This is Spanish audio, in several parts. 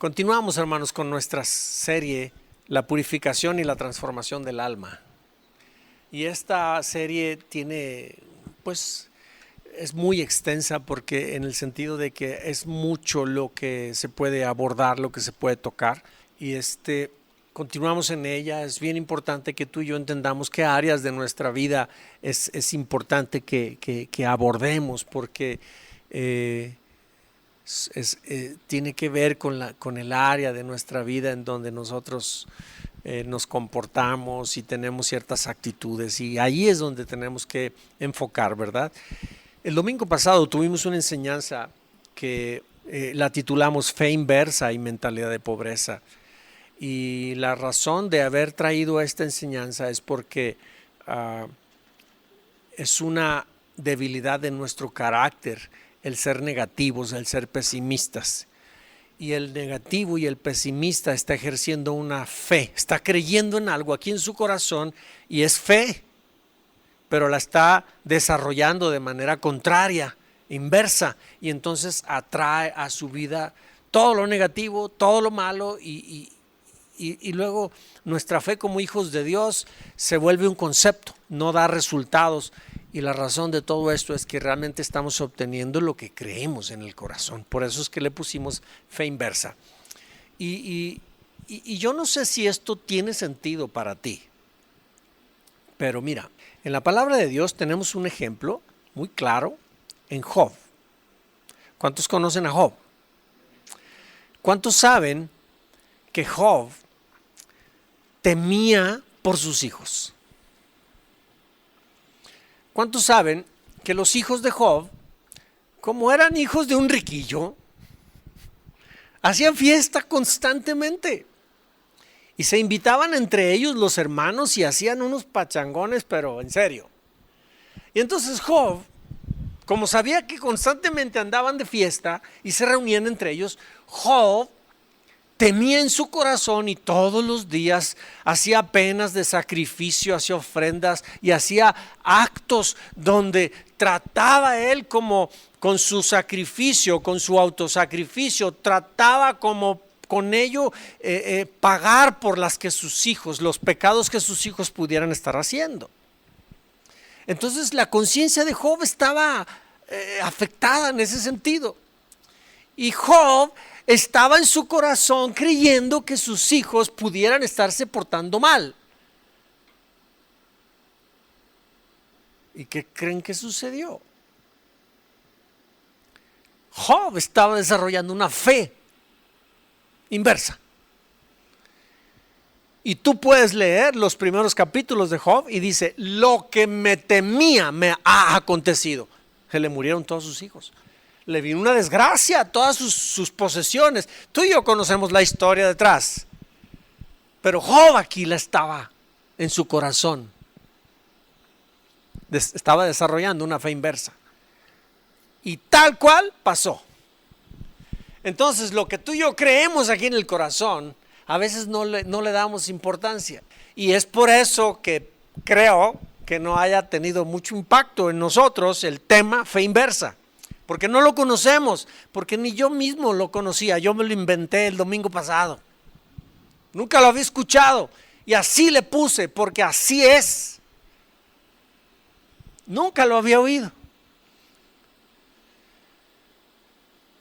Continuamos, hermanos, con nuestra serie La purificación y la transformación del alma. Y esta serie tiene, pues, es muy extensa porque en el sentido de que es mucho lo que se puede abordar, lo que se puede tocar. Y continuamos en ella. Es bien importante que tú y yo entendamos qué áreas de nuestra vida es importante que abordemos porque tiene que ver con el área de nuestra vida en donde nosotros nos comportamos y tenemos ciertas actitudes, y ahí es donde tenemos que enfocar, ¿verdad? El domingo pasado tuvimos una enseñanza que la titulamos Fe inversa y mentalidad de pobreza, y la razón de haber traído esta enseñanza es porque es una debilidad de nuestro carácter el ser negativos, el ser pesimistas. Y el negativo y el pesimista está ejerciendo una fe, está creyendo en algo aquí en su corazón y es fe, pero la está desarrollando de manera contraria, inversa, y entonces atrae a su vida todo lo negativo, todo lo malo, y luego nuestra fe como hijos de Dios se vuelve un concepto, no da resultados. Y la razón de todo esto es que realmente estamos obteniendo lo que creemos en el corazón. Por eso es que le pusimos fe inversa. Y yo no sé si esto tiene sentido para ti. Pero mira, en la palabra de Dios tenemos un ejemplo muy claro en Job. ¿Cuántos conocen a Job? ¿Cuántos saben que Job temía por sus hijos? ¿Cuántos saben que los hijos de Job, como eran hijos de un riquillo, hacían fiesta constantemente? Y se invitaban entre ellos los hermanos y hacían unos pachangones, pero en serio. Y entonces Job, como sabía que constantemente andaban de fiesta y se reunían entre ellos, Job temía en su corazón y todos los días hacía penas de sacrificio, hacía ofrendas y hacía actos donde trataba él como con su sacrificio, con su autosacrificio, trataba como con ello pagar por los pecados que sus hijos pudieran estar haciendo. Entonces la conciencia de Job estaba afectada en ese sentido. Y Job estaba en su corazón creyendo que sus hijos pudieran estarse portando mal. ¿Y qué creen que sucedió? Job estaba desarrollando una fe inversa. Y tú puedes leer los primeros capítulos de Job y dice: lo que me temía me ha acontecido. Se le murieron todos sus hijos. Le vino una desgracia a todas sus posesiones. Tú y yo conocemos la historia detrás. Pero Job aquí la estaba en su corazón. Estaba desarrollando una fe inversa. Y tal cual pasó. Entonces lo que tú y yo creemos aquí en el corazón, a veces no le damos importancia. Y es por eso que creo que no haya tenido mucho impacto en nosotros el tema fe inversa. Porque no lo conocemos, porque ni yo mismo lo conocía. Yo me lo inventé el domingo pasado. Nunca lo había escuchado. Y así le puse, porque así es. Nunca lo había oído.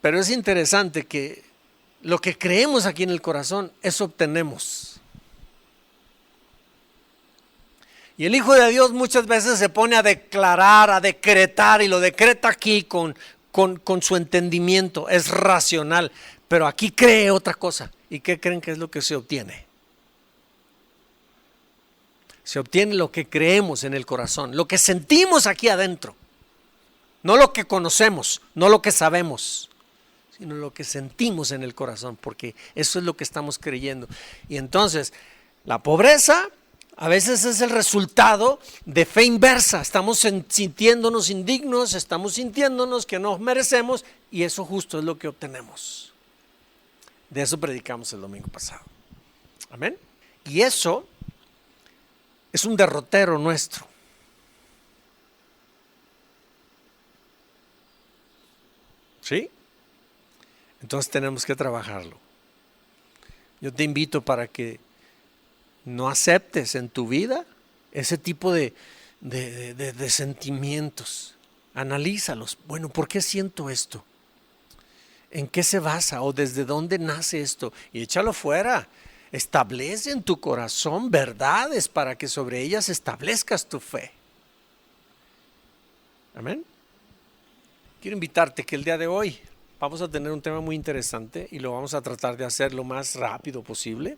Pero es interesante que lo que creemos aquí en el corazón, eso obtenemos. Y el Hijo de Dios muchas veces se pone a declarar, a decretar, y lo decreta aquí con su entendimiento, es racional, pero aquí cree otra cosa. ¿Y qué creen que es lo que se obtiene? Se obtiene lo que creemos en el corazón, lo que sentimos aquí adentro, no lo que conocemos, no lo que sabemos, sino lo que sentimos en el corazón, porque eso es lo que estamos creyendo. Y entonces, la pobreza a veces es el resultado de fe inversa. Estamos sintiéndonos indignos, estamos sintiéndonos que no merecemos, y eso justo es lo que obtenemos. De eso predicamos el domingo pasado. Amén. Y eso es un derrotero nuestro. ¿Sí? Entonces tenemos que trabajarlo. Yo te invito para que no aceptes en tu vida ese tipo de sentimientos. Analízalos. Bueno, ¿por qué siento esto? ¿En qué se basa o desde dónde nace esto? Y échalo fuera. Establece en tu corazón verdades para que sobre ellas establezcas tu fe. Amén. Quiero invitarte que el día de hoy vamos a tener un tema muy interesante y lo vamos a tratar de hacer lo más rápido posible.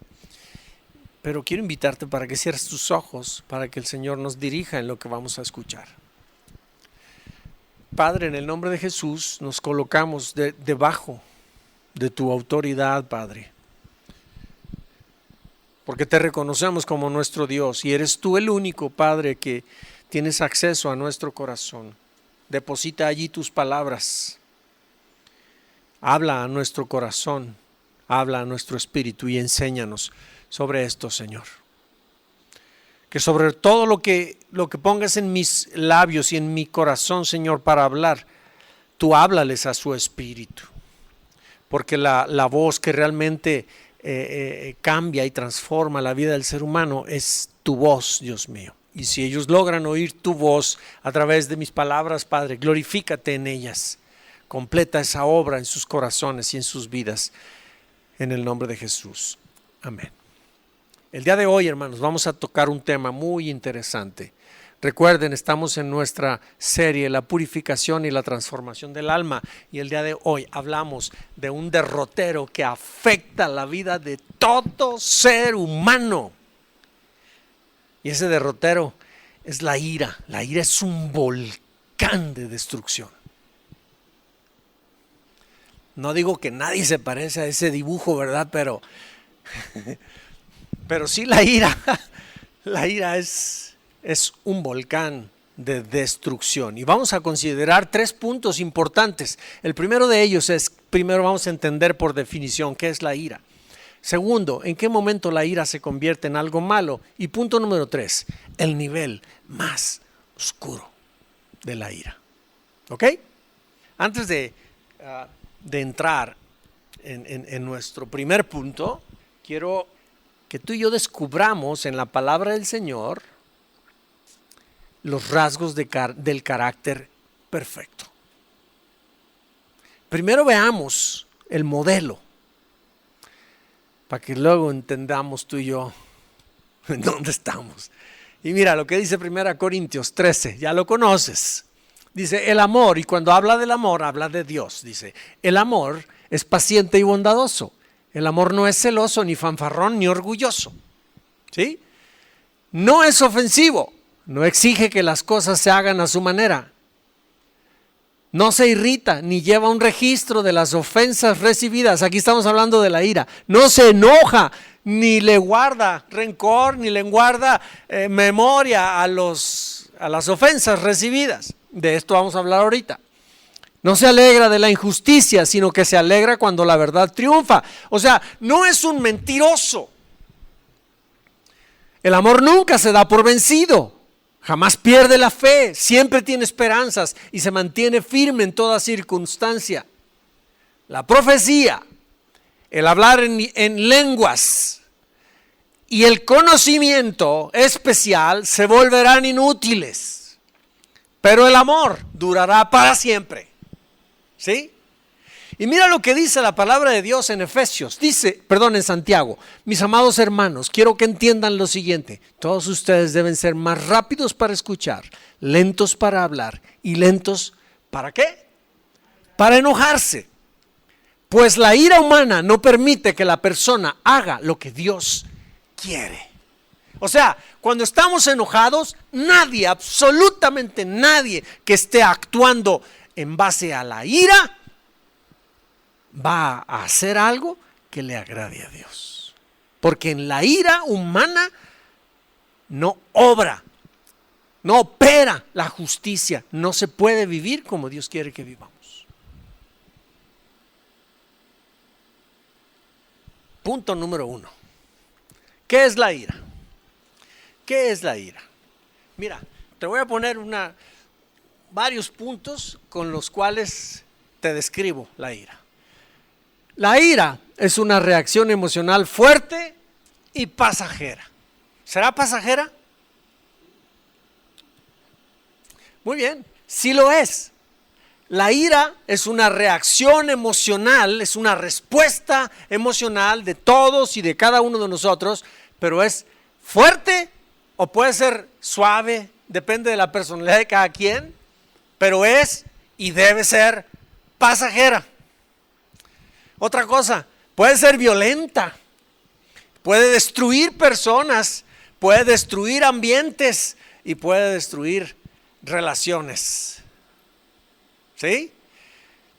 Pero quiero invitarte para que cierres tus ojos, para que el Señor nos dirija en lo que vamos a escuchar. Padre, en el nombre de Jesús nos colocamos debajo de tu autoridad, Padre. Porque te reconocemos como nuestro Dios y eres tú el único, Padre, que tienes acceso a nuestro corazón. Deposita allí tus palabras. Habla a nuestro corazón, habla a nuestro espíritu y enséñanos sobre esto, Señor. Que sobre todo lo que pongas en mis labios y en mi corazón, Señor, para hablar, tú háblales a su espíritu. Porque la voz que realmente cambia y transforma la vida del ser humano es tu voz, Dios mío. Y si ellos logran oír tu voz a través de mis palabras, Padre, glorifícate en ellas. Completa esa obra en sus corazones y en sus vidas. En el nombre de Jesús. Amén. El día de hoy, hermanos, vamos a tocar un tema muy interesante. Recuerden, estamos en nuestra serie La purificación y la transformación del alma, y el día de hoy hablamos de un derrotero que afecta la vida de todo ser humano. Y ese derrotero es la ira. La ira es un volcán de destrucción. No digo que nadie se parece a ese dibujo, ¿verdad? Pero sí, la ira es un volcán de destrucción. Y vamos a considerar 3 puntos importantes. El primero de ellos es, primero vamos a entender por definición qué es la ira. Segundo, en qué momento la ira se convierte en algo malo. Y punto número 3, el nivel más oscuro de la ira. ¿Ok? Antes de entrar en nuestro primer punto, quiero que tú y yo descubramos en la palabra del Señor los rasgos del carácter perfecto. Primero veamos el modelo, para que luego entendamos tú y yo en dónde estamos. Y mira lo que dice 1 Corintios 13, ya lo conoces. Dice el amor, y cuando habla del amor, habla de Dios. Dice, el amor es paciente y bondadoso. El amor no es celoso, ni fanfarrón, ni orgulloso. ¿Sí? No es ofensivo. No exige que las cosas se hagan a su manera. No se irrita, ni lleva un registro de las ofensas recibidas. Aquí estamos hablando de la ira. No se enoja, ni le guarda rencor, ni le guarda memoria a las ofensas recibidas. De esto vamos a hablar ahorita. No se alegra de la injusticia, sino que se alegra cuando la verdad triunfa. O sea, no es un mentiroso. El amor nunca se da por vencido. Jamás pierde la fe, siempre tiene esperanzas y se mantiene firme en toda circunstancia. La profecía, el hablar en lenguas y el conocimiento especial se volverán inútiles, pero el amor durará para siempre. ¿Sí? Y mira lo que dice la palabra de Dios en Efesios, en Santiago. Mis amados hermanos, quiero que entiendan lo siguiente. Todos ustedes deben ser más rápidos para escuchar, lentos para hablar y lentos ¿para qué? Para enojarse. Pues la ira humana no permite que la persona haga lo que Dios quiere. O sea, cuando estamos enojados, nadie, absolutamente nadie que esté actuando en base a la ira va a hacer algo que le agrade a Dios. Porque en la ira humana no obra, no opera la justicia. No se puede vivir como Dios quiere que vivamos. Punto número 1. ¿Qué es la ira? ¿Qué es la ira? Mira, te voy a poner varios puntos con los cuales te describo la ira. La ira es una reacción emocional fuerte y pasajera. ¿Será pasajera? Muy bien, sí lo es. La ira es una reacción emocional, es una respuesta emocional de todos y de cada uno de nosotros, pero es fuerte o puede ser suave, depende de la personalidad de cada quien, pero es y debe ser pasajera. Otra cosa, puede ser violenta, puede destruir personas, puede destruir ambientes y puede destruir relaciones. ¿Sí?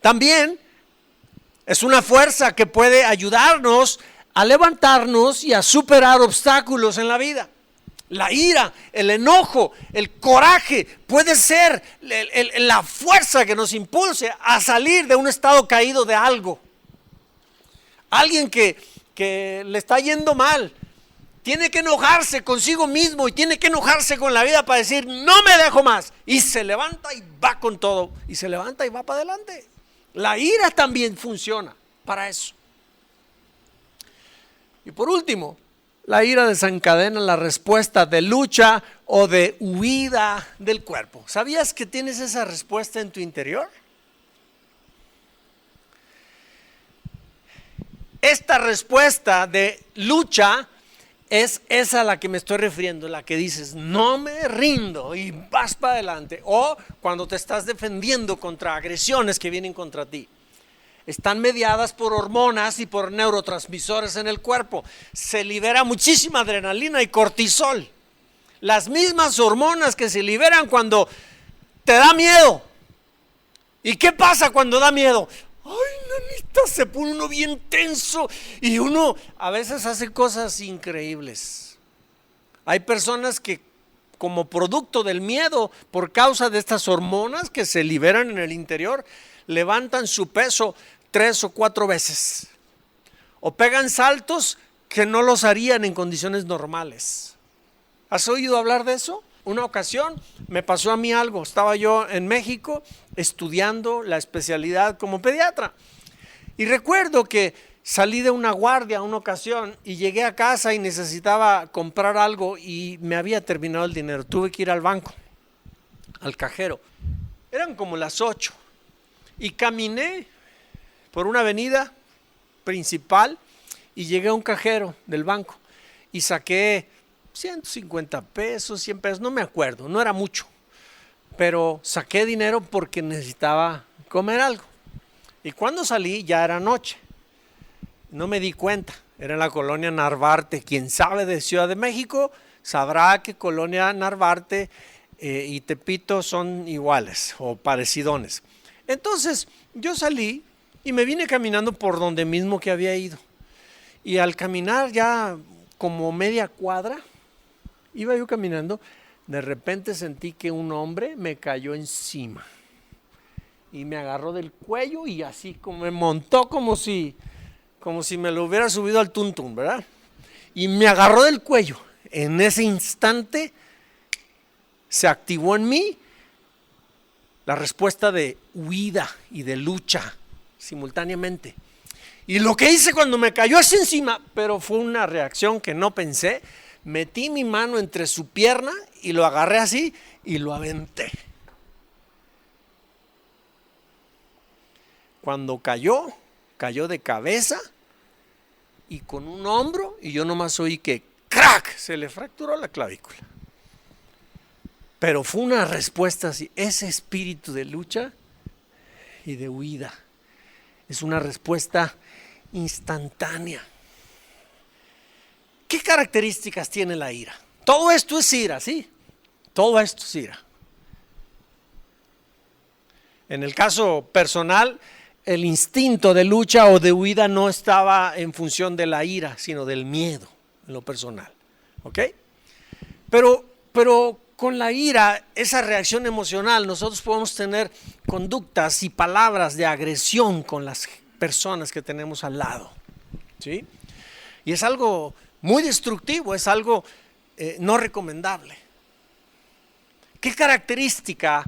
También es una fuerza que puede ayudarnos a levantarnos y a superar obstáculos en la vida. La ira, el enojo, el coraje puede ser la fuerza que nos impulse a salir de un estado caído de algo. Alguien que le está yendo mal, tiene que enojarse consigo mismo y tiene que enojarse con la vida para decir, no me dejo más. Y se levanta y va con todo. Y se levanta y va para adelante. La ira también funciona para eso. Y por último, la ira desencadena la respuesta de lucha o de huida del cuerpo. ¿Sabías que tienes esa respuesta en tu interior? Esta respuesta de lucha es esa a la que me estoy refiriendo, la que dices, no me rindo y vas para adelante. O cuando te estás defendiendo contra agresiones que vienen contra ti. Están mediadas por hormonas y por neurotransmisores en el cuerpo. Se libera muchísima adrenalina y cortisol. Las mismas hormonas que se liberan cuando te da miedo. ¿Y qué pasa cuando da miedo? Ay, nanita, se pone uno bien tenso y uno a veces hace cosas increíbles. Hay personas que como producto del miedo, por causa de estas hormonas que se liberan en el interior, levantan su peso 3 o 4 veces. O pegan saltos que no los harían en condiciones normales. ¿Has oído hablar de eso? Una ocasión me pasó a mí algo. Estaba yo en México estudiando la especialidad como pediatra. Y recuerdo que salí de una guardia una ocasión y llegué a casa y necesitaba comprar algo y me había terminado el dinero. Tuve que ir al banco, al cajero. Eran como las 8 y caminé por una avenida principal y llegué a un cajero del banco y saqué 150 pesos, 100 pesos, no me acuerdo, no era mucho, pero saqué dinero porque necesitaba comer algo. Y cuando salí ya era noche, no me di cuenta, era en la colonia Narvarte. Quien sabe de Ciudad de México sabrá que colonia Narvarte y Tepito son iguales o parecidones. Entonces yo salí y me vine caminando por donde mismo que había ido. Y al caminar ya como media cuadra, iba yo caminando, de repente sentí que un hombre me cayó encima y me agarró del cuello y así como me montó como si me lo hubiera subido al tuntún, ¿verdad? Y me agarró del cuello. En ese instante se activó en mí la respuesta de huida y de lucha simultáneamente. Y lo que hice cuando me cayó así encima, pero fue una reacción que no pensé, metí mi mano entre su pierna y lo agarré así y lo aventé. Cuando cayó de cabeza y con un hombro y yo nomás oí que ¡crack! Se le fracturó la clavícula. Pero fue una respuesta así, ese espíritu de lucha y de huida. Es una respuesta instantánea. ¿Qué características tiene la ira? Todo esto es ira, ¿sí? Todo esto es ira. En el caso personal, el instinto de lucha o de huida no estaba en función de la ira, sino del miedo, en lo personal. ¿Ok? Pero con la ira, esa reacción emocional, nosotros podemos tener conductas y palabras de agresión con las personas que tenemos al lado. ¿Sí? Y es algo muy destructivo, es algo no recomendable. ¿Qué característica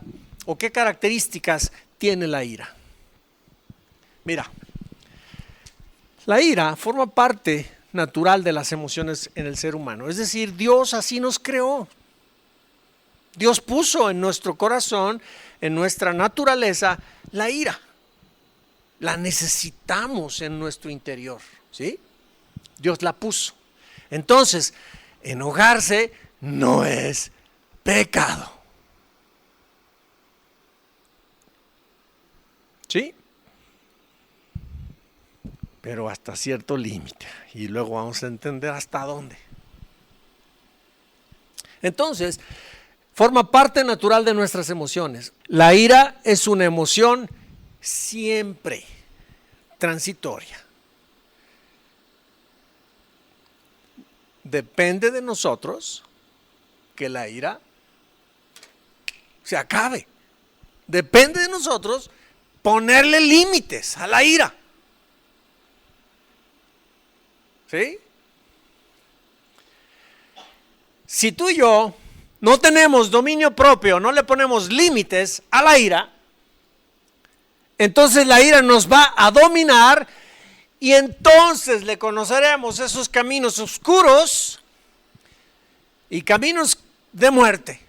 o qué características tiene la ira? Mira, La ira forma parte natural de las emociones en el ser humano. Es decir, Dios así nos creó. Dios puso en nuestro corazón, en nuestra naturaleza, la ira. La necesitamos en nuestro interior, ¿sí? Dios la puso. Entonces, enojarse no es pecado. ¿Sí? Pero hasta cierto límite. Y luego vamos a entender hasta dónde. Entonces, forma parte natural de nuestras emociones. La ira es una emoción siempre transitoria. Depende de nosotros que la ira se acabe. Depende de nosotros ponerle límites a la ira. ¿Sí? Si tú y yo no tenemos dominio propio, no le ponemos límites a la ira, entonces la ira nos va a dominar y entonces le conoceremos esos caminos oscuros y caminos de muerte.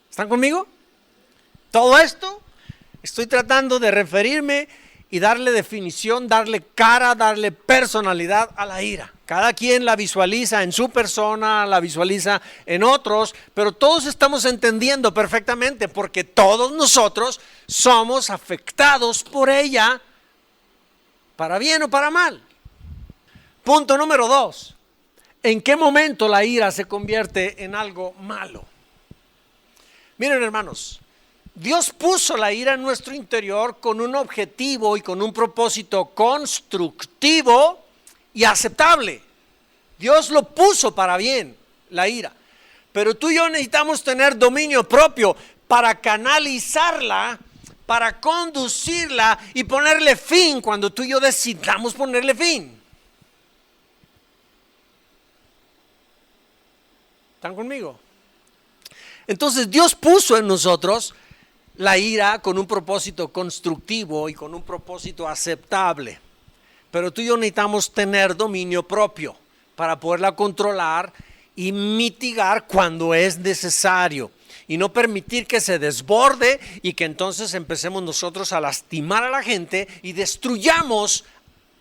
¿Están conmigo? Todo esto estoy tratando de referirme y darle definición, darle cara, darle personalidad a la ira. Cada quien la visualiza en su persona, la visualiza en otros, pero todos estamos entendiendo perfectamente porque todos nosotros somos afectados por ella, para bien o para mal. Punto número 2. ¿En qué momento la ira se convierte en algo malo? Miren, hermanos, Dios puso la ira en nuestro interior con un objetivo y con un propósito constructivo y aceptable. Dios lo puso para bien, la ira. Pero tú y yo necesitamos tener dominio propio para canalizarla, para conducirla y ponerle fin cuando tú y yo decidamos ponerle fin. ¿Están conmigo? Entonces Dios puso en nosotros la ira con un propósito constructivo y con un propósito aceptable. Pero tú y yo necesitamos tener dominio propio para poderla controlar y mitigar cuando es necesario. Y no permitir que se desborde y que entonces empecemos nosotros a lastimar a la gente y destruyamos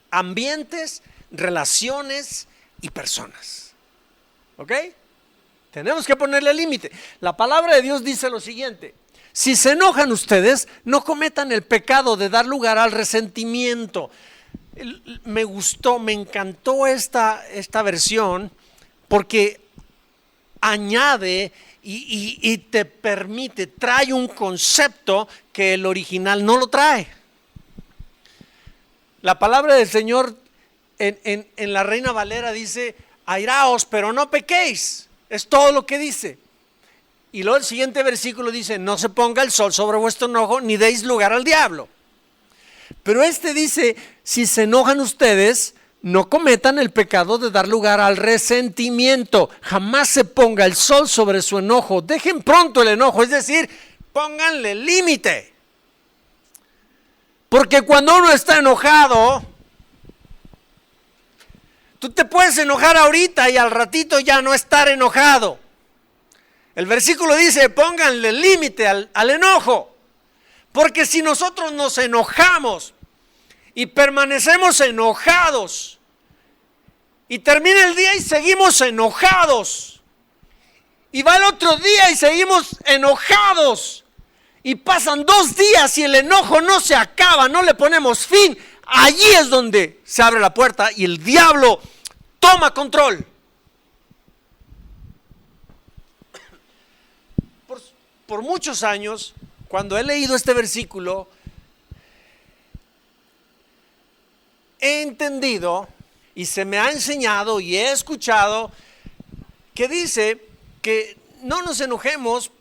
ambientes, relaciones y personas. ¿Ok? Tenemos que ponerle límite. La palabra de Dios dice lo siguiente: si se enojan ustedes, no cometan el pecado de dar lugar al resentimiento. Me gustó, me encantó esta versión porque añade y te permite, trae un concepto que el original no lo trae. La palabra del Señor en la Reina Valera dice: airaos, pero no pequéis. Es todo lo que dice. Y luego el siguiente versículo dice: no se ponga el sol sobre vuestro enojo, ni deis lugar al diablo. Pero este dice: si se enojan ustedes, no cometan el pecado de dar lugar al resentimiento. Jamás se ponga el sol sobre su enojo. Dejen pronto el enojo, es decir, pónganle límite. Porque cuando uno está enojado, tú te puedes enojar ahorita y al ratito ya no estar enojado. El versículo dice: pónganle límite al enojo. Porque si nosotros nos enojamos y permanecemos enojados y termina el día y seguimos enojados y va el otro día y seguimos enojados y pasan 2 días y el enojo no se acaba, no le ponemos fin, allí es donde se abre la puerta y el diablo toma control. Por muchos años, cuando he leído este versículo, he entendido y se me ha enseñado y he escuchado que dice que no nos enojemos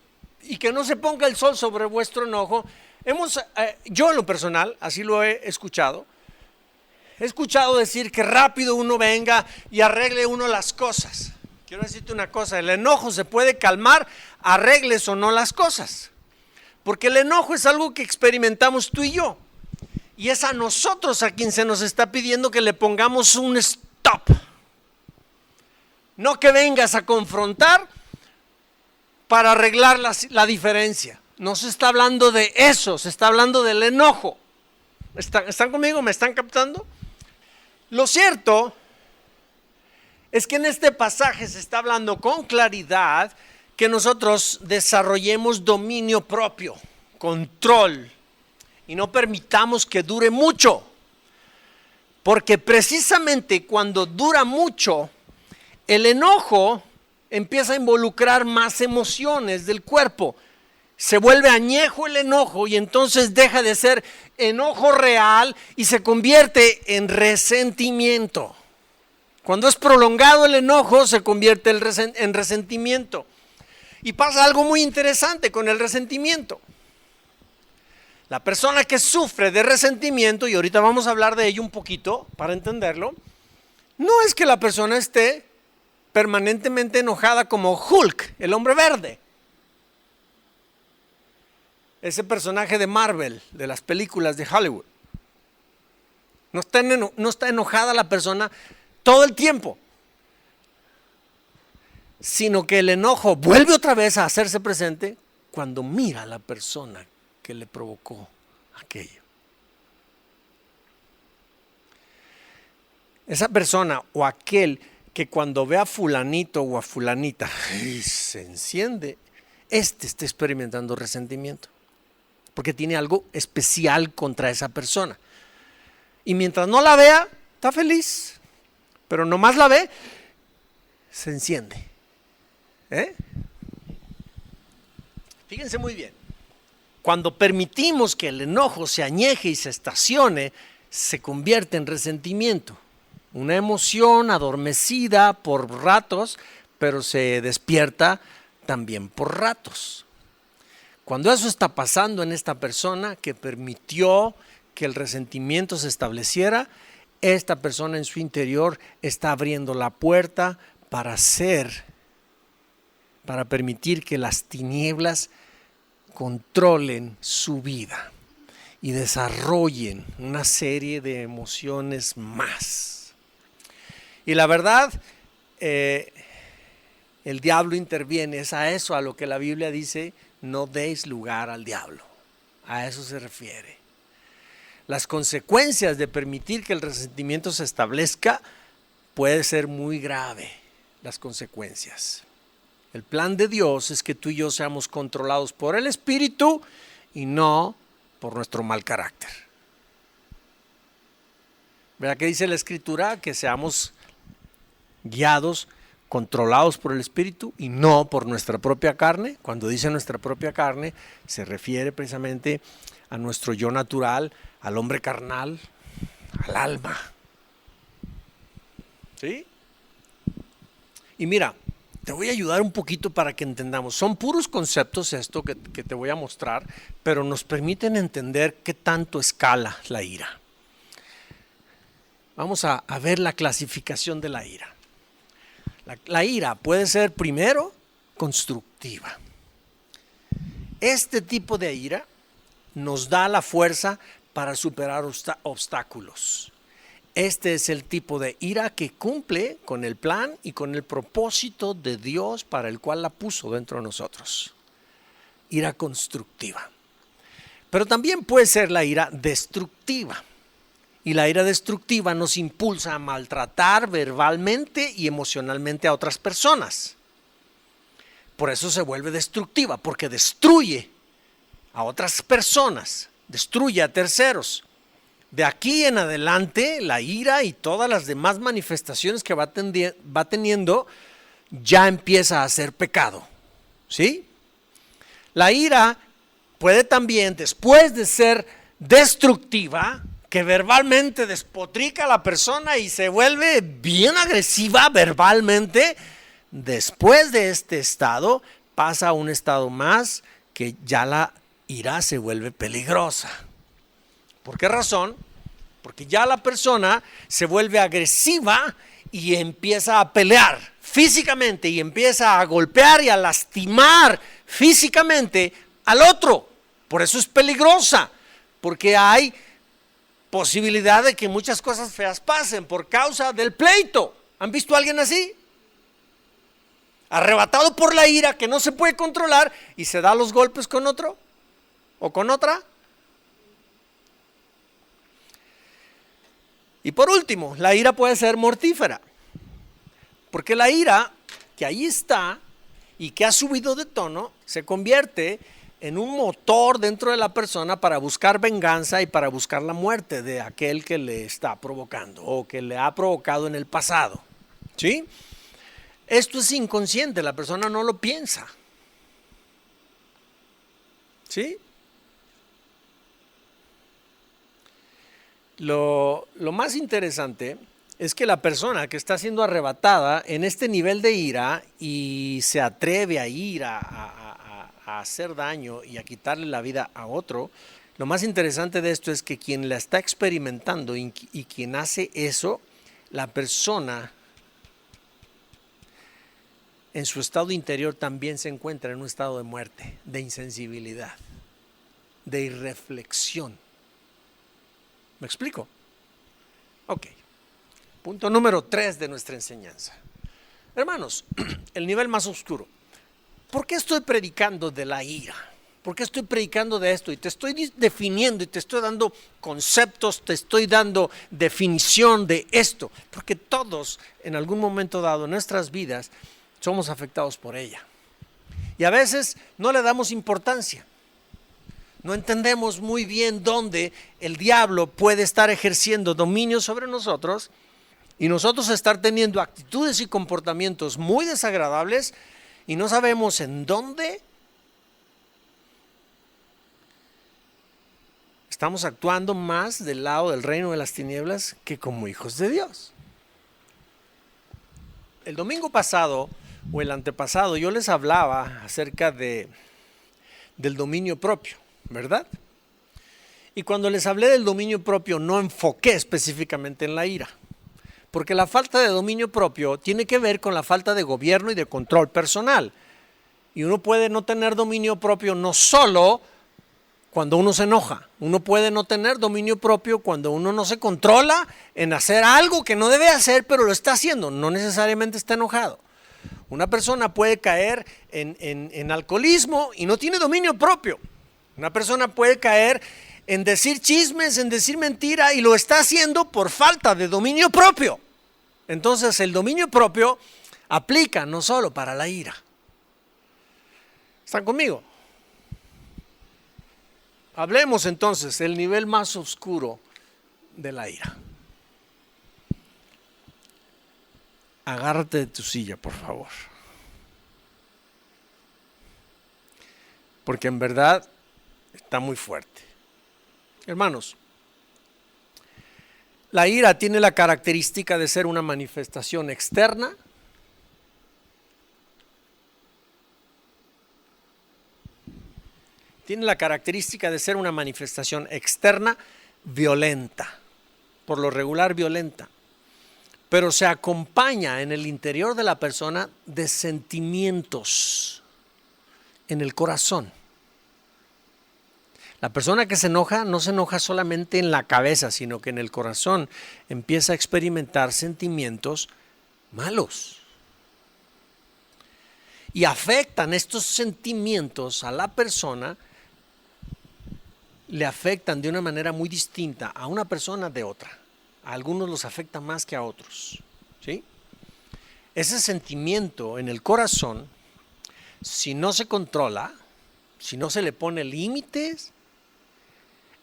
y que no se ponga el sol sobre vuestro enojo. Yo en lo personal, así lo he escuchado decir que rápido uno venga y arregle uno las cosas. Quiero decirte una cosa: el enojo se puede calmar, arregles o no las cosas. Porque el enojo es algo que experimentamos tú y yo. Y es a nosotros a quien se nos está pidiendo que le pongamos un stop. No que vengas a confrontar para arreglar la diferencia. No se está hablando de eso, se está hablando del enojo. ¿Están conmigo? ¿Me están captando? Lo cierto es que en este pasaje se está hablando con claridad que nosotros desarrollemos dominio propio, control, y no permitamos que dure mucho. Porque precisamente cuando dura mucho, el enojo empieza a involucrar más emociones del cuerpo. Se vuelve añejo el enojo y entonces deja de ser enojo real y se convierte en resentimiento. Cuando es prolongado el enojo, se convierte en resentimiento. Y pasa algo muy interesante con el resentimiento. La persona que sufre de resentimiento, y ahorita vamos a hablar de ello un poquito para entenderlo, no es que la persona esté permanentemente enojada como Hulk, el hombre verde. Ese personaje de Marvel, de las películas de Hollywood. No está enojada la persona todo el tiempo, sino que el enojo vuelve otra vez a hacerse presente cuando mira a la persona que le provocó aquello. Esa persona o aquel que cuando ve a fulanito o a fulanita se enciende, está experimentando resentimiento, porque tiene algo especial contra esa persona. Y mientras no la vea, está feliz, pero nomás la ve, se enciende. Fíjense muy bien. Cuando permitimos que el enojo se añeje y se estacione, se convierte en resentimiento. Una emoción adormecida por ratos, pero se despierta también por ratos. Cuando eso está pasando en esta persona que permitió que el resentimiento se estableciera, esta persona en su interior está abriendo la puerta para permitir que las tinieblas controlen su vida y desarrollen una serie de emociones más. Y la verdad, el diablo interviene, es a eso a lo que la Biblia dice, no deis lugar al diablo. A eso se refiere. Las consecuencias de permitir que el resentimiento se establezca puede ser muy grave, las consecuencias. El plan de Dios es que tú y yo seamos controlados por el Espíritu y no por nuestro mal carácter. ¿Verdad que dice la Escritura? Que seamos guiados, controlados por el Espíritu y no por nuestra propia carne. Cuando dice nuestra propia carne, se refiere precisamente a nuestro yo natural, al hombre carnal, al alma. ¿Sí? Y mira, te voy a ayudar un poquito para que entendamos. Son puros conceptos esto que te voy a mostrar, pero nos permiten entender qué tanto escala la ira. Vamos a ver la clasificación de la ira. La ira puede ser primero constructiva. Este tipo de ira nos da la fuerza para superar obstáculos. Este es el tipo de ira que cumple con el plan y con el propósito de Dios para el cual la puso dentro de nosotros. Ira constructiva. Pero también puede ser la ira destructiva. Y la ira destructiva nos impulsa a maltratar verbalmente y emocionalmente a otras personas. Por eso se vuelve destructiva, porque destruye a otras personas, destruye a terceros. De aquí en adelante, la ira y todas las demás manifestaciones que va teniendo ya empieza a ser pecado. ¿Sí? La ira puede también, después de ser destructiva, que verbalmente despotrica a la persona y se vuelve bien agresiva verbalmente, después de este estado pasa a un estado más que ya la ira se vuelve peligrosa. ¿Por qué razón? Porque ya la persona se vuelve agresiva y empieza a pelear físicamente y empieza a golpear y a lastimar físicamente al otro. Por eso es peligrosa, porque hay posibilidad de que muchas cosas feas pasen por causa del pleito. ¿Han visto a alguien así? Arrebatado por la ira que no se puede controlar y se da los golpes con otro o con otra. Y por último, la ira puede ser mortífera, porque la ira que ahí está y que ha subido de tono se convierte en un motor dentro de la persona para buscar venganza y para buscar la muerte de aquel que le está provocando o que le ha provocado en el pasado. ¿Sí? Esto es inconsciente, la persona no lo piensa. ¿Sí? Lo más interesante es que la persona que está siendo arrebatada en este nivel de ira y se atreve a ir a hacer daño y a quitarle la vida a otro, lo más interesante de esto es que quien la está experimentando y quien hace eso, la persona en su estado interior también se encuentra en un estado de muerte, de insensibilidad, de irreflexión. ¿Me explico? Ok. Punto número 3 de nuestra enseñanza. Hermanos, el nivel más oscuro. ¿Por qué estoy predicando de la ira? ¿Por qué estoy predicando de esto? Y te estoy definiendo y te estoy dando conceptos, te estoy dando definición de esto. Porque todos, en algún momento dado en nuestras vidas, somos afectados por ella. Y a veces no le damos importancia. No entendemos muy bien dónde el diablo puede estar ejerciendo dominio sobre nosotros y nosotros estar teniendo actitudes y comportamientos muy desagradables y no sabemos en dónde estamos actuando más del lado del reino de las tinieblas que como hijos de Dios. El domingo pasado o el antepasado yo les hablaba acerca del dominio propio, ¿verdad? Y cuando les hablé del dominio propio no enfoqué específicamente en la ira, porque la falta de dominio propio tiene que ver con la falta de gobierno y de control personal. Y uno puede no tener dominio propio no solo cuando uno se enoja, uno puede no tener dominio propio cuando uno no se controla en hacer algo que no debe hacer, pero lo está haciendo, no necesariamente está enojado. Una persona puede caer en alcoholismo y no tiene dominio propio. Una persona puede caer en decir chismes, en decir mentira y lo está haciendo por falta de dominio propio. Entonces el dominio propio aplica no solo para la ira. ¿Están conmigo? Hablemos entonces del nivel más oscuro de la ira. Agárrate de tu silla, por favor. Porque en verdad está muy fuerte. Hermanos, la ira tiene la característica de ser una manifestación externa violenta, por lo regular violenta, pero se acompaña en el interior de la persona de sentimientos en el corazón. La persona que se enoja no se enoja solamente en la cabeza, sino que en el corazón empieza a experimentar sentimientos malos. Y afectan estos sentimientos a la persona, le afectan de una manera muy distinta a una persona de otra. A algunos los afecta más que a otros. ¿Sí? Ese sentimiento en el corazón, si no se controla, si no se le pone límites,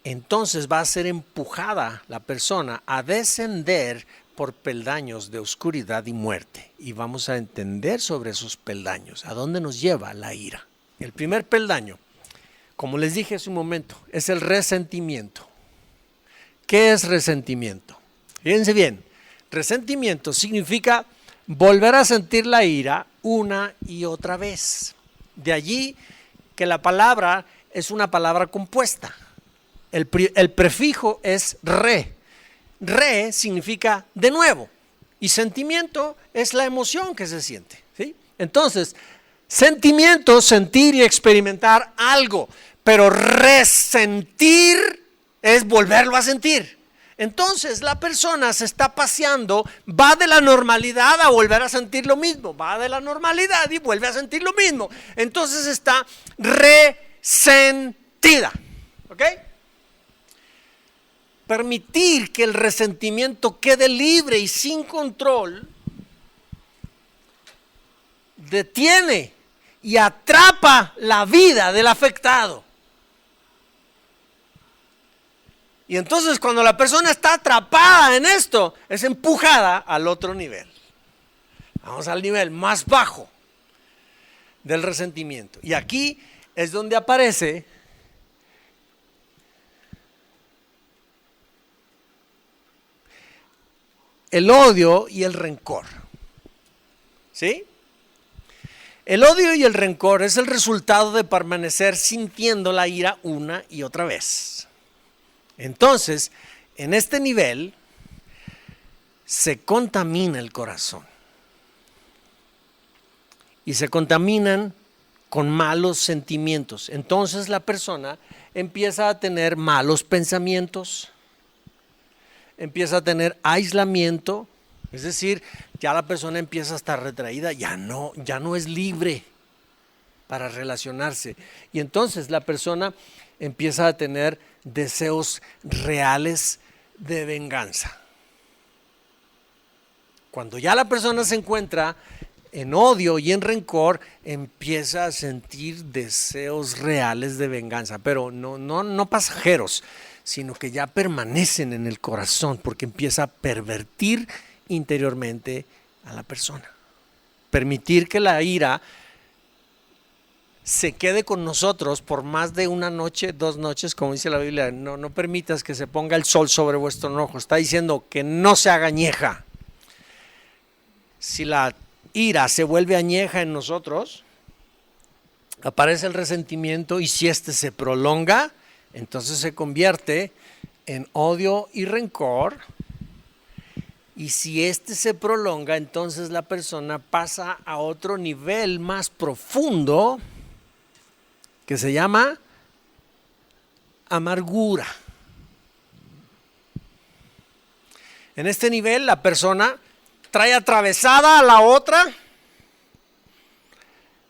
entonces va a ser empujada la persona a descender por peldaños de oscuridad y muerte. Y vamos a entender sobre esos peldaños, a dónde nos lleva la ira. El primer peldaño, como les dije hace un momento, es el resentimiento. ¿Qué es resentimiento? Fíjense bien, resentimiento significa volver a sentir la ira una y otra vez. De allí que la palabra es una palabra compuesta. El prefijo es re. Re significa de nuevo y sentimiento es la emoción que se siente. ¿Sí? Entonces, sentimiento, sentir y experimentar algo, pero resentir es volverlo a sentir. Entonces la persona se está paseando, va de la normalidad a volver a sentir lo mismo, va de la normalidad y vuelve a sentir lo mismo. Entonces está resentida. ¿Ok? Permitir que el resentimiento quede libre y sin control detiene y atrapa la vida del afectado. Y entonces cuando la persona está atrapada en esto, es empujada al otro nivel. Vamos al nivel más bajo del resentimiento. Y aquí es donde aparece el odio y el rencor. ¿Sí? El odio y el rencor es el resultado de permanecer sintiendo la ira una y otra vez. Entonces, en este nivel se contamina el corazón y se contaminan con malos sentimientos. Entonces la persona empieza a tener malos pensamientos, empieza a tener aislamiento, es decir, ya la persona empieza a estar retraída, ya no es libre para relacionarse. Y entonces la persona empieza a tener deseos reales de venganza. Cuando ya la persona se encuentra en odio y en rencor, empieza a sentir deseos reales de venganza, pero no pasajeros, sino que ya permanecen en el corazón, porque empieza a pervertir interiormente a la persona. Permitir que la ira se quede con nosotros por más de una noche, 2 noches, como dice la Biblia. No permitas que se ponga el sol sobre vuestro enojo. Está diciendo que no se haga añeja. Si la ira se vuelve añeja en nosotros, aparece el resentimiento, y si este se prolonga, entonces se convierte en odio y rencor. Y si este se prolonga, entonces la persona pasa a otro nivel más profundo, que se llama amargura. En este nivel la persona trae atravesada a la otra,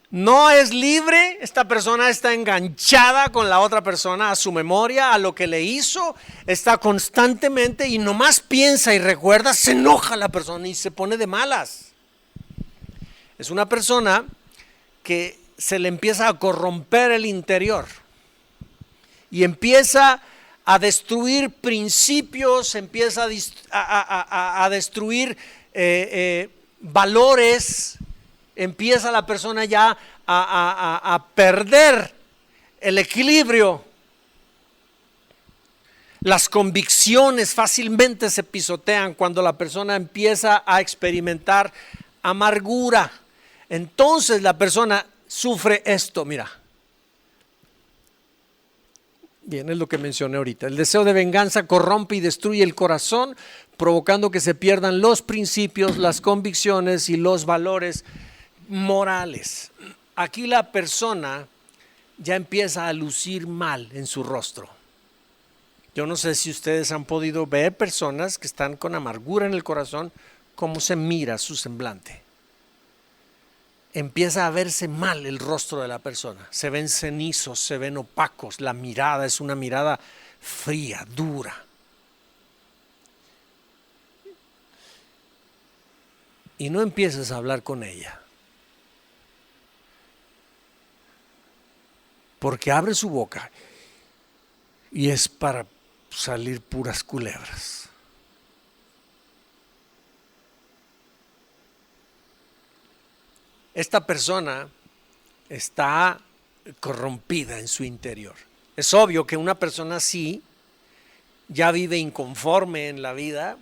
no es libre, esta persona está enganchada con la otra persona, a su memoria, a lo que le hizo, está constantemente, y nomás piensa y recuerda, se enoja la persona y se pone de malas. Es una persona que se le empieza a corromper el interior y empieza a destruir principios, empieza a destruir valores, empieza la persona ya a perder el equilibrio. Las convicciones fácilmente se pisotean cuando la persona empieza a experimentar amargura. Entonces la persona sufre esto, mira. Bien, es lo que mencioné ahorita. El deseo de venganza corrompe y destruye el corazón, provocando que se pierdan los principios, las convicciones y los valores morales. Aquí la persona ya empieza a lucir mal en su rostro. Yo no sé si ustedes han podido ver personas que están con amargura en el corazón, cómo se mira su semblante. Empieza a verse mal el rostro de la persona, se ven cenizos, se ven opacos, la mirada es una mirada fría, dura. Y no empieces a hablar con ella, porque abre su boca y es para salir puras culebras. Esta persona está corrompida en su interior. Es obvio que una persona así ya vive inconforme en la vida,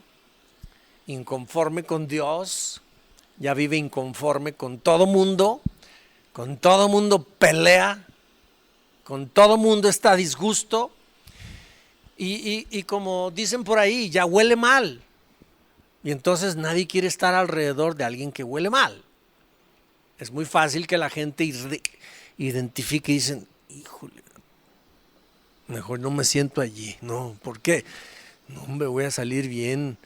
inconforme con Dios, ya vive inconforme con todo mundo pelea, con todo mundo está a disgusto y como dicen por ahí, ya huele mal. Y entonces nadie quiere estar alrededor de alguien que huele mal. Es muy fácil que la gente identifique y dicen, híjole, mejor no me siento allí. No, ¿por qué? No, hombre, voy a salir bien,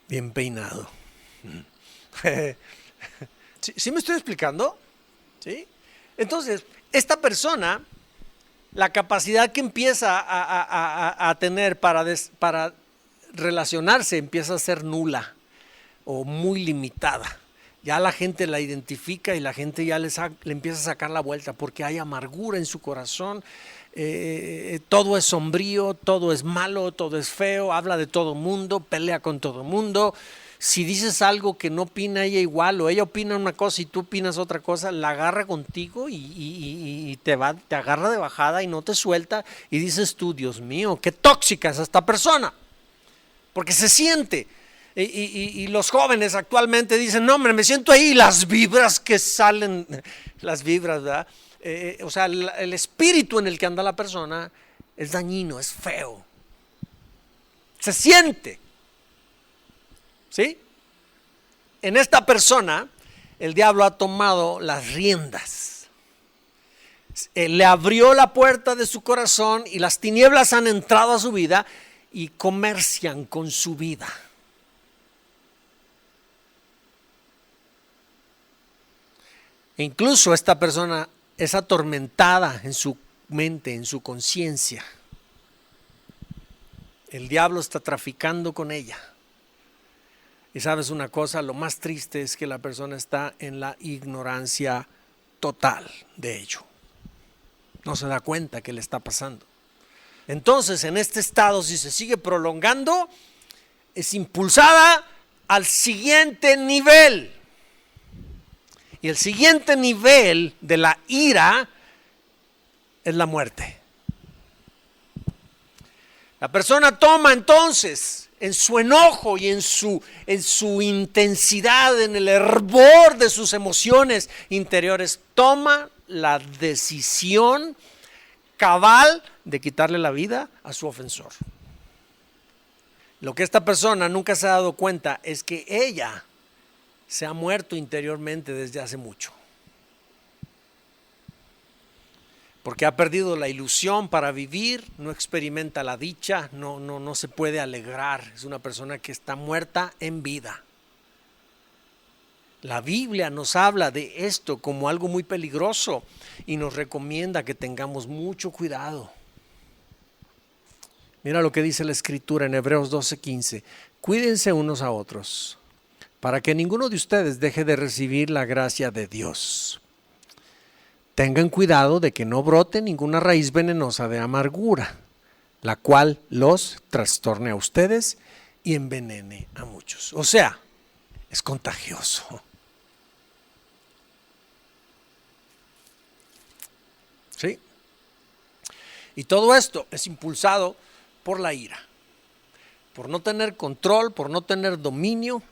bien peinado. ¿Sí me estoy explicando? ¿Sí? Entonces, esta persona, la capacidad que empieza a tener para relacionarse empieza a ser nula o muy limitada. Ya la gente la identifica y la gente ya le empieza a sacar la vuelta porque hay amargura en su corazón. Todo es sombrío, todo es malo, todo es feo, habla de todo mundo, pelea con todo mundo. Si dices algo que no opina ella igual o ella opina una cosa y tú opinas otra cosa, la agarra contigo y te agarra de bajada y no te suelta y dices tú, Dios mío, qué tóxica es esta persona, porque se siente. Y los jóvenes actualmente dicen, no hombre, me siento ahí, las vibras que salen, las vibras, ¿verdad? O sea, el espíritu en el que anda la persona es dañino, es feo, se siente. ¿Sí? En esta persona, el diablo ha tomado las riendas. Le abrió la puerta de su corazón y las tinieblas han entrado a su vida y comercian con su vida. E incluso esta persona es atormentada en su mente, en su conciencia. El diablo está traficando con ella. Y sabes una cosa, lo más triste es que la persona está en la ignorancia total de ello. No se da cuenta que le está pasando. Entonces, en este estado, si se sigue prolongando, es impulsada al siguiente nivel. Y el siguiente nivel de la ira es la muerte. La persona toma entonces, en su enojo y en su intensidad, en el hervor de sus emociones interiores, toma la decisión cabal de quitarle la vida a su ofensor. Lo que esta persona nunca se ha dado cuenta es que ella se ha muerto interiormente desde hace mucho. Porque ha perdido la ilusión para vivir, no experimenta la dicha, no se puede alegrar. Es una persona que está muerta en vida. La Biblia nos habla de esto como algo muy peligroso y nos recomienda que tengamos mucho cuidado. Mira lo que dice la Escritura en Hebreos 12:15. Cuídense unos a otros, para que ninguno de ustedes deje de recibir la gracia de Dios. Tengan cuidado de que no brote ninguna raíz venenosa de amargura, la cual los trastorne a ustedes y envenene a muchos. O sea, es contagioso. ¿Sí? Y todo esto es impulsado por la ira, por no tener control, por no tener dominio.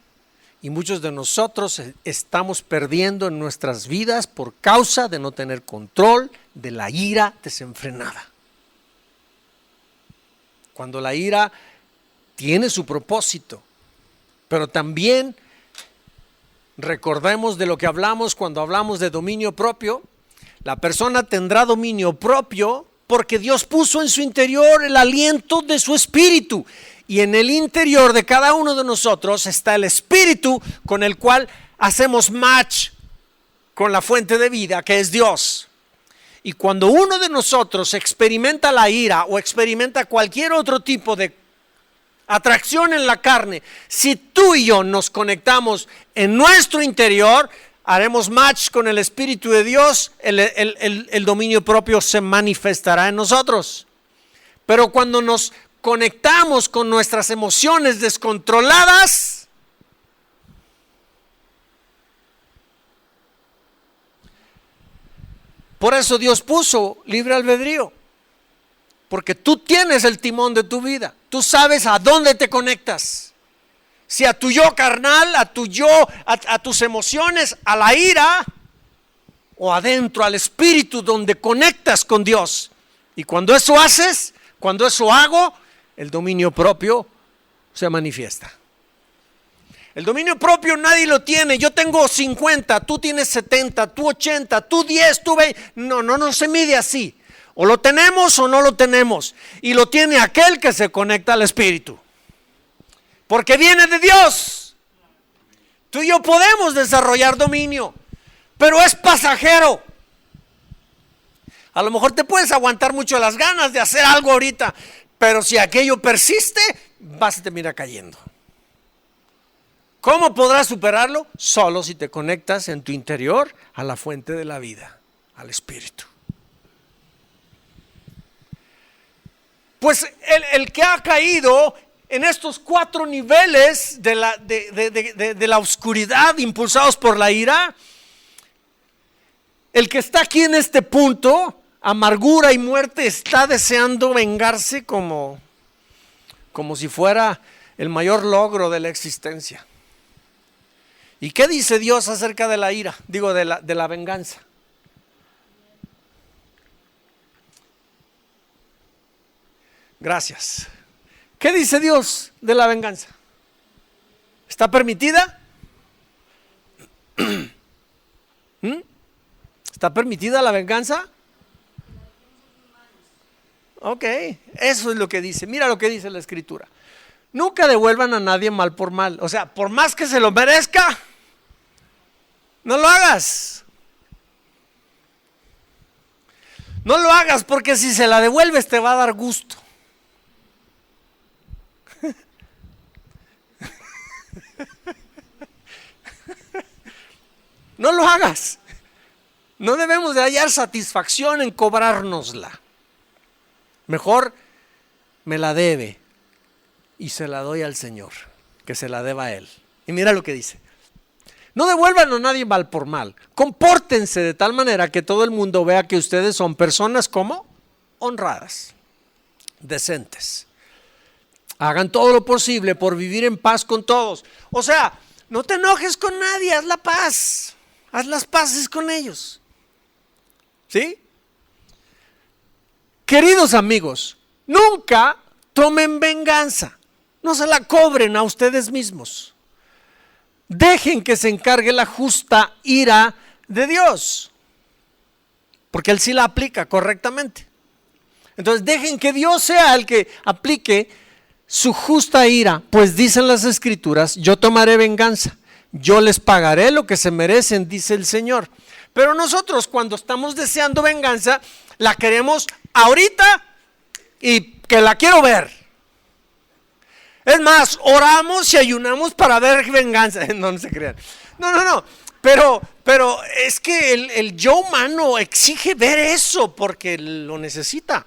Y muchos de nosotros estamos perdiendo en nuestras vidas por causa de no tener control de la ira desenfrenada. Cuando la ira tiene su propósito, pero también recordemos de lo que hablamos cuando hablamos de dominio propio. La persona tendrá dominio propio porque Dios puso en su interior el aliento de su espíritu. Y en el interior de cada uno de nosotros está el espíritu con el cual hacemos match con la fuente de vida que es Dios. Y cuando uno de nosotros experimenta la ira o experimenta cualquier otro tipo de atracción en la carne, si tú y yo nos conectamos en nuestro interior, haremos match con el Espíritu de Dios, el dominio propio se manifestará en nosotros. Pero cuando nos conectamos con nuestras emociones descontroladas, por eso Dios puso libre albedrío, porque tú tienes el timón de tu vida, tú sabes a dónde te conectas, si a tu yo carnal, a tu yo, a tus emociones, a la ira, o adentro al espíritu donde conectas con Dios. Y cuando eso haces, cuando eso hago, el dominio propio se manifiesta. El dominio propio nadie lo tiene. Yo tengo 50, tú tienes 70, tú 80, tú 10, tú 20. No se mide así. O lo tenemos o no lo tenemos. Y lo tiene aquel que se conecta al Espíritu. Porque viene de Dios. Tú y yo podemos desarrollar dominio, pero es pasajero. A lo mejor te puedes aguantar mucho las ganas de hacer algo ahorita, pero si aquello persiste, vas a terminar cayendo. ¿Cómo podrás superarlo? Solo si te conectas en tu interior a la fuente de la vida, al Espíritu. Pues el que ha caído en estos 4 niveles de la oscuridad impulsados por la ira, el que está aquí en este punto, amargura y muerte, está deseando vengarse como si fuera el mayor logro de la existencia. ¿Y qué dice Dios acerca de la ira? Digo, de la venganza. Gracias. ¿Qué dice Dios de la venganza? ¿Está permitida? ¿Está permitida la venganza? Ok, eso es lo que dice. Mira lo que dice la Escritura. Nunca devuelvan a nadie mal por mal. O sea, por más que se lo merezca, no lo hagas. No lo hagas, porque si se la devuelves te va a dar gusto. No lo hagas. No debemos de hallar satisfacción en cobrárnosla. Mejor me la debe y se la doy al Señor, que se la deba a Él. Y mira lo que dice. No devuelvan a nadie mal por mal. Compórtense de tal manera que todo el mundo vea que ustedes son personas como honradas, decentes. Hagan todo lo posible por vivir en paz con todos. O sea, no te enojes con nadie, haz la paz. Haz las paces con ellos. ¿Sí? Queridos amigos, nunca tomen venganza. No se la cobren a ustedes mismos. Dejen que se encargue la justa ira de Dios, porque Él sí la aplica correctamente. Entonces dejen que Dios sea el que aplique su justa ira, pues dicen las Escrituras, yo tomaré venganza, yo les pagaré lo que se merecen, dice el Señor. Pero nosotros, cuando estamos deseando venganza, la queremos ahorita y que la quiero ver. Es más, oramos y ayunamos para ver venganza. No se crean. No. Pero es que el yo humano exige ver eso porque lo necesita.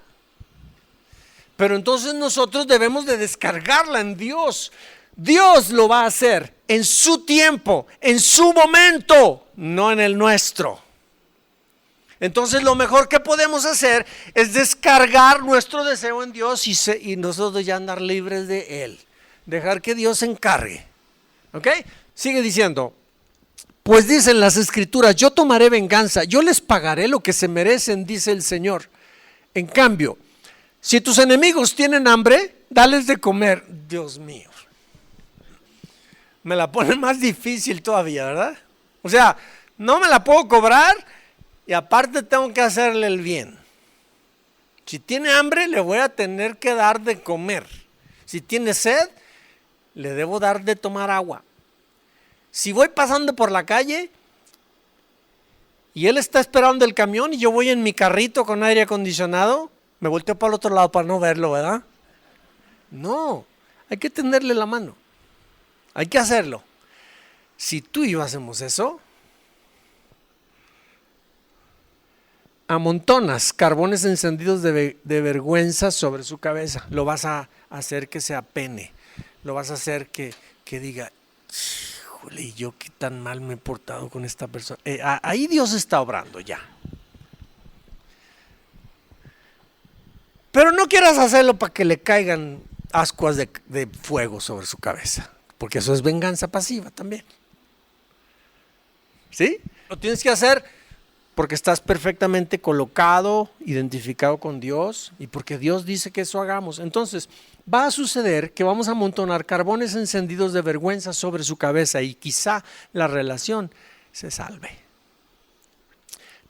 Pero entonces nosotros debemos de descargarla en Dios. Dios lo va a hacer en su tiempo, en su momento, no en el nuestro. Entonces lo mejor que podemos hacer es descargar nuestro deseo en Dios y nosotros ya andar libres de Él. Dejar que Dios se encargue. ¿Ok? Sigue diciendo, pues dicen las Escrituras, yo tomaré venganza, yo les pagaré lo que se merecen, dice el Señor. En cambio, si tus enemigos tienen hambre, dales de comer. Dios mío. Me la pone más difícil todavía, ¿verdad? O sea, no me la puedo cobrar y aparte tengo que hacerle el bien. Si tiene hambre, le voy a tener que dar de comer. Si tiene sed, le debo dar de tomar agua. Si voy pasando por la calle y él está esperando el camión y yo voy en mi carrito con aire acondicionado, me volteo para el otro lado para no verlo, ¿verdad? No, hay que tenderle la mano. Hay que hacerlo. Si tú y yo hacemos eso, amontonas carbones encendidos de vergüenza sobre su cabeza. Lo vas a hacer que se apene. Lo vas a hacer que diga, híjole, yo qué tan mal me he portado con esta persona. Ahí Dios está obrando ya. Pero no quieras hacerlo para que le caigan ascuas de fuego sobre su cabeza, porque eso es venganza pasiva también. ¿Sí? Lo tienes que hacer porque estás perfectamente colocado, identificado con Dios y porque Dios dice que eso hagamos. Entonces, va a suceder que vamos a amontonar carbones encendidos de vergüenza sobre su cabeza y quizá la relación se salve.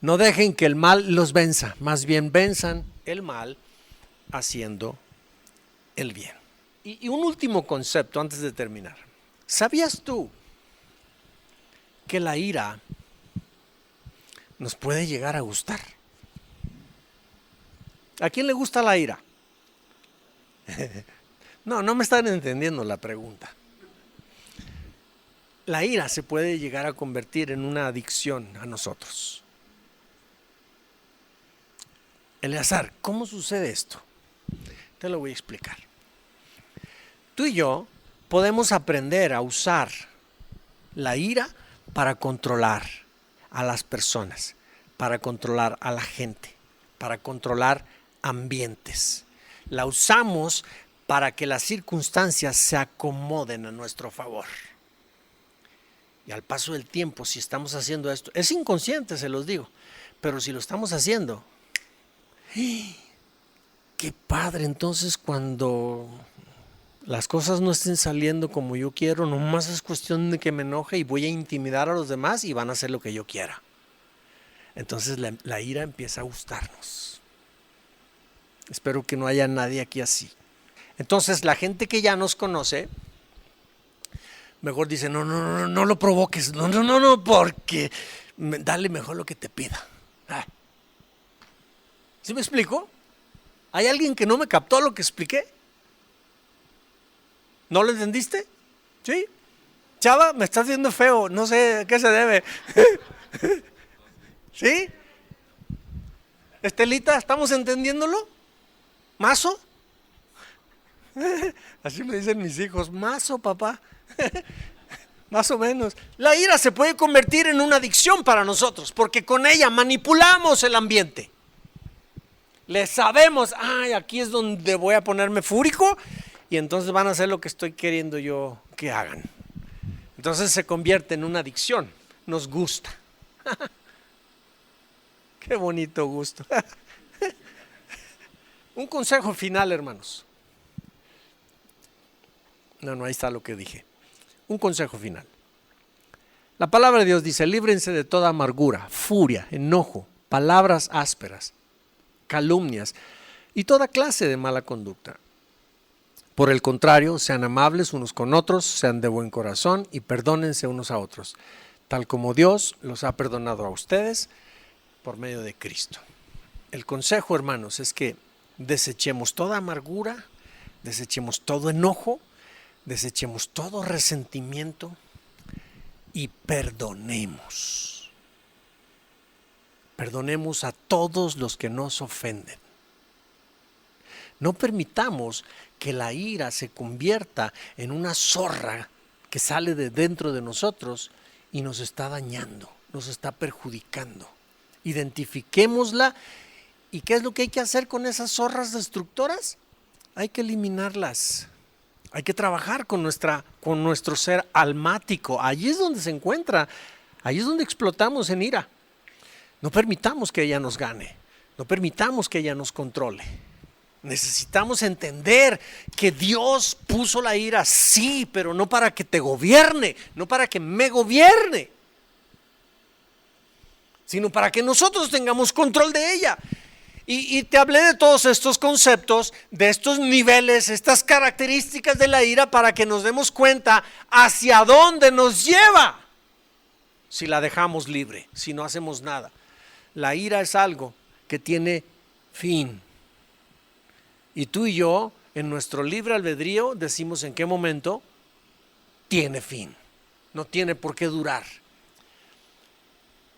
No dejen que el mal los venza, más bien venzan el mal haciendo el bien. Y un último concepto antes de terminar. ¿Sabías tú que la ira nos puede llegar a gustar? ¿A quién le gusta la ira? No me están entendiendo la pregunta. La ira se puede llegar a convertir en una adicción a nosotros. Eleazar, ¿cómo sucede esto? Te lo voy a explicar. Tú y yo podemos aprender a usar la ira para controlar a las personas, para controlar a la gente, para controlar ambientes. La usamos para que las circunstancias se acomoden a nuestro favor. Y al paso del tiempo, si estamos haciendo esto, es inconsciente, se los digo, pero si lo estamos haciendo, qué padre. Entonces, cuando las cosas no estén saliendo como yo quiero, nomás es cuestión de que me enoje y voy a intimidar a los demás y van a hacer lo que yo quiera. Entonces la ira empieza a gustarnos. Espero que no haya nadie aquí así. Entonces la gente que ya nos conoce mejor dice, no lo provoques, no, porque dale mejor lo que te pida. ¿Sí me explico? ¿Hay alguien que no me captó lo que expliqué? ¿No lo entendiste? ¿Sí? Chava, me estás viendo feo, no sé a qué se debe. ¿Sí? Estelita, ¿estamos entendiéndolo? ¿Mazo? Así me dicen mis hijos, mazo, papá. Más o menos. La ira se puede convertir en una adicción para nosotros, porque con ella manipulamos el ambiente. Le sabemos, aquí es donde voy a ponerme fúrico y entonces van a hacer lo que estoy queriendo yo que hagan. Entonces se convierte en una adicción, nos gusta. Qué bonito gusto. Un consejo final, hermanos. No, ahí está lo que dije. Un consejo final. La palabra de Dios dice, líbrense de toda amargura, furia, enojo, palabras ásperas, calumnias y toda clase de mala conducta. Por el contrario, sean amables unos con otros, sean de buen corazón y perdónense unos a otros, tal como Dios los ha perdonado a ustedes por medio de Cristo. El consejo, hermanos, es que desechemos toda amargura, desechemos todo enojo, desechemos todo resentimiento y perdonemos. Perdonemos a todos los que nos ofenden. No permitamos que la ira se convierta en una zorra que sale de dentro de nosotros y nos está dañando, nos está perjudicando. Identifiquémosla. ¿Y qué es lo que hay que hacer con esas zorras destructoras? Hay que eliminarlas. Hay que trabajar con nuestro ser almático. Allí es donde se encuentra. Allí es donde explotamos en ira. No permitamos que ella nos gane. No permitamos que ella nos controle. Necesitamos entender que Dios puso la ira, sí, pero no para que te gobierne, no para que me gobierne, sino para que nosotros tengamos control de ella. Y te hablé de todos estos conceptos, de estos niveles, estas características de la ira para que nos demos cuenta hacia dónde nos lleva si la dejamos libre, si no hacemos nada. La ira es algo que tiene fin. Y tú y yo, en nuestro libre albedrío, decimos en qué momento tiene fin. No tiene por qué durar.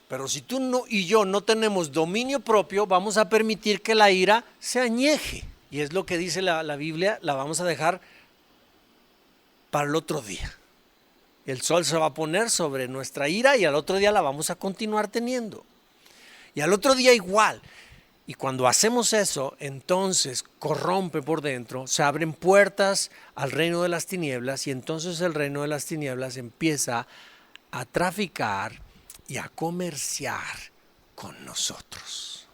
Pero si tú y yo no tenemos dominio propio, vamos a permitir que la ira se añeje. Y es lo que dice la Biblia, la vamos a dejar para el otro día. El sol se va a poner sobre nuestra ira y al otro día la vamos a continuar teniendo. Y al otro día igual. Y cuando hacemos eso, entonces corrompe por dentro, se abren puertas al reino de las tinieblas y entonces el reino de las tinieblas empieza a traficar y a comerciar con nosotros.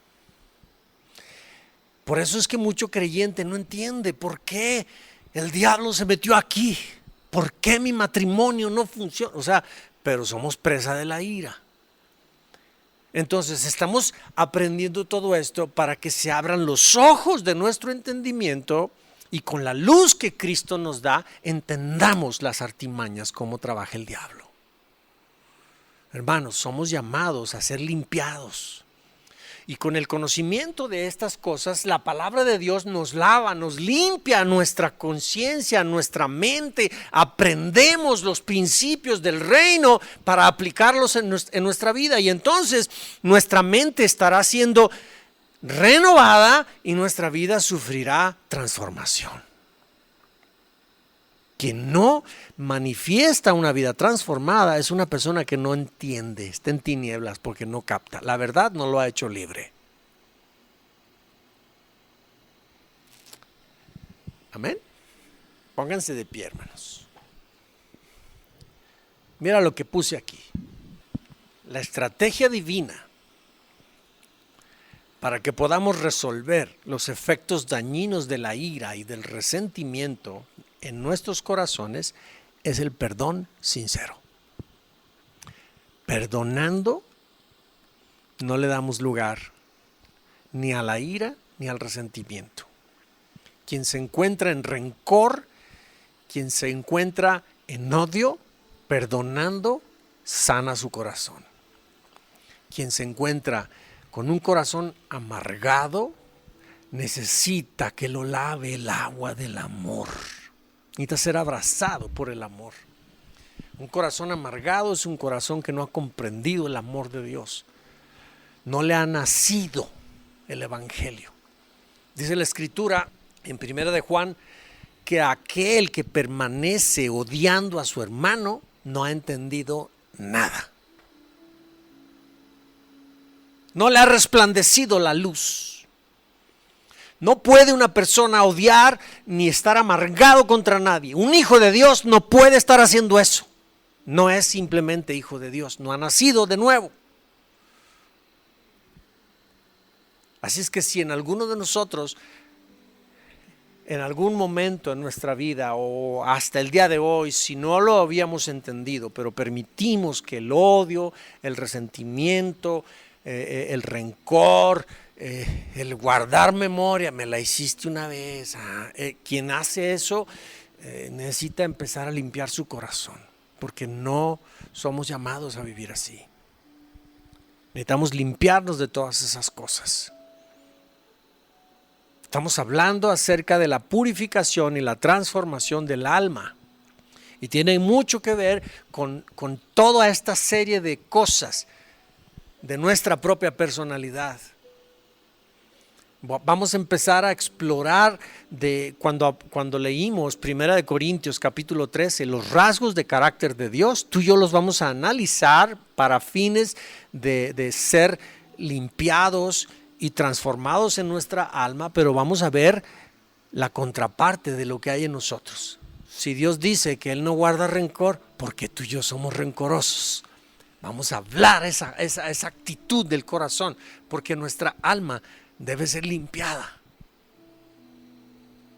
Por eso es que mucho creyente no entiende por qué el diablo se metió aquí, por qué mi matrimonio no funciona. Pero somos presa de la ira. Entonces estamos aprendiendo todo esto para que se abran los ojos de nuestro entendimiento y con la luz que Cristo nos da, entendamos las artimañas, cómo trabaja el diablo. Hermanos, somos llamados a ser limpiados. Y con el conocimiento de estas cosas, la palabra de Dios nos lava, nos limpia nuestra conciencia, nuestra mente. Aprendemos los principios del reino para aplicarlos en nuestra vida. Y entonces nuestra mente estará siendo renovada y nuestra vida sufrirá transformación. Quien no manifiesta una vida transformada es una persona que no entiende, está en tinieblas porque no capta. La verdad no lo ha hecho libre. Amén. Pónganse de pie, hermanos. Mira lo que puse aquí. La estrategia divina para que podamos resolver los efectos dañinos de la ira y del resentimiento en nuestros corazones es el perdón sincero. Perdonando, no le damos lugar ni a la ira ni al resentimiento. Quien se encuentra en rencor, quien se encuentra en odio, perdonando, sana su corazón. Quien se encuentra con un corazón amargado, necesita que lo lave el agua del amor. Necesita ser abrazado por el amor. Un corazón amargado es un corazón que no ha comprendido el amor de Dios. No le ha nacido el evangelio. Dice la escritura en 1 de Juan que aquel que permanece odiando a su hermano no ha entendido nada. No le ha resplandecido la luz. No puede una persona odiar ni estar amargado contra nadie. Un hijo de Dios no puede estar haciendo eso. No es simplemente hijo de Dios, no ha nacido de nuevo. Así es que si en alguno de nosotros, en algún momento en nuestra vida o hasta el día de hoy, si no lo habíamos entendido, pero permitimos que el odio, el resentimiento, el rencor, el guardar memoria, me la hiciste una vez, quien hace eso necesita empezar a limpiar su corazón, porque no somos llamados a vivir así. Necesitamos limpiarnos de todas esas cosas. Estamos hablando acerca de la purificación y la transformación del alma, y tiene mucho que ver con toda esta serie de cosas de nuestra propia personalidad. Vamos a empezar a explorar cuando leímos 1 Corintios capítulo 13, los rasgos de carácter de Dios. Tú y yo los vamos a analizar para fines de ser limpiados y transformados en nuestra alma, pero vamos a ver la contraparte de lo que hay en nosotros. Si Dios dice que Él no guarda rencor, ¿por qué tú y yo somos rencorosos? Vamos a hablar esa actitud del corazón, porque nuestra alma debe ser limpiada.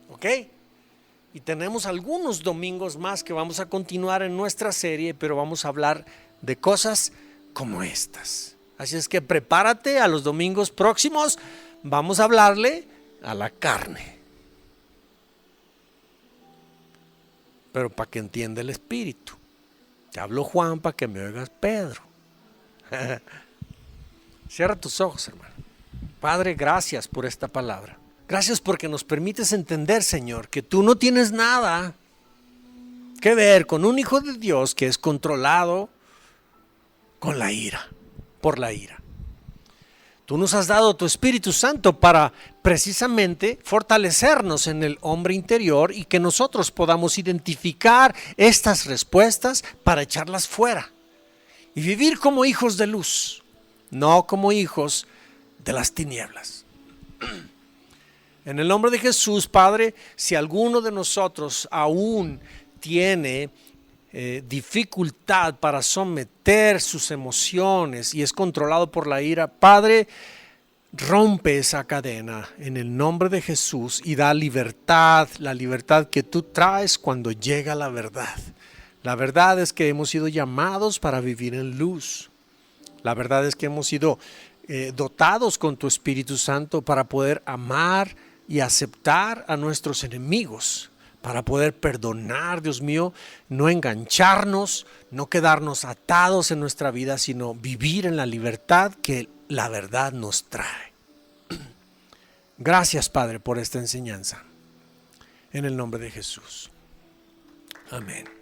¿Ok? Y tenemos algunos domingos más que vamos a continuar en nuestra serie, pero vamos a hablar de cosas como estas. Así es que prepárate, a los domingos próximos vamos a hablarle a la carne. Pero para que entienda el espíritu. Te hablo Juan para que me oigas Pedro. Cierra tus ojos, hermano. Padre, gracias por esta palabra. Gracias porque nos permites entender, Señor, que tú no tienes nada que ver con un hijo de Dios que es controlado con la ira, por la ira. Tú nos has dado tu Espíritu Santo para precisamente fortalecernos en el hombre interior y que nosotros podamos identificar estas respuestas para echarlas fuera y vivir como hijos de luz, no como hijos de las tinieblas. En el nombre de Jesús, Padre, si alguno de nosotros aún tiene dificultad para someter sus emociones y es controlado por la ira, Padre, rompe esa cadena en el nombre de Jesús y da libertad, la libertad que tú traes cuando llega la verdad. La verdad es que hemos sido llamados para vivir en luz. La verdad es que hemos sido dotados con tu Espíritu Santo para poder amar y aceptar a nuestros enemigos, para poder perdonar, Dios mío, no engancharnos, no quedarnos atados en nuestra vida, sino vivir en la libertad que la verdad nos trae. Gracias, Padre, por esta enseñanza. En el nombre de Jesús. Amén.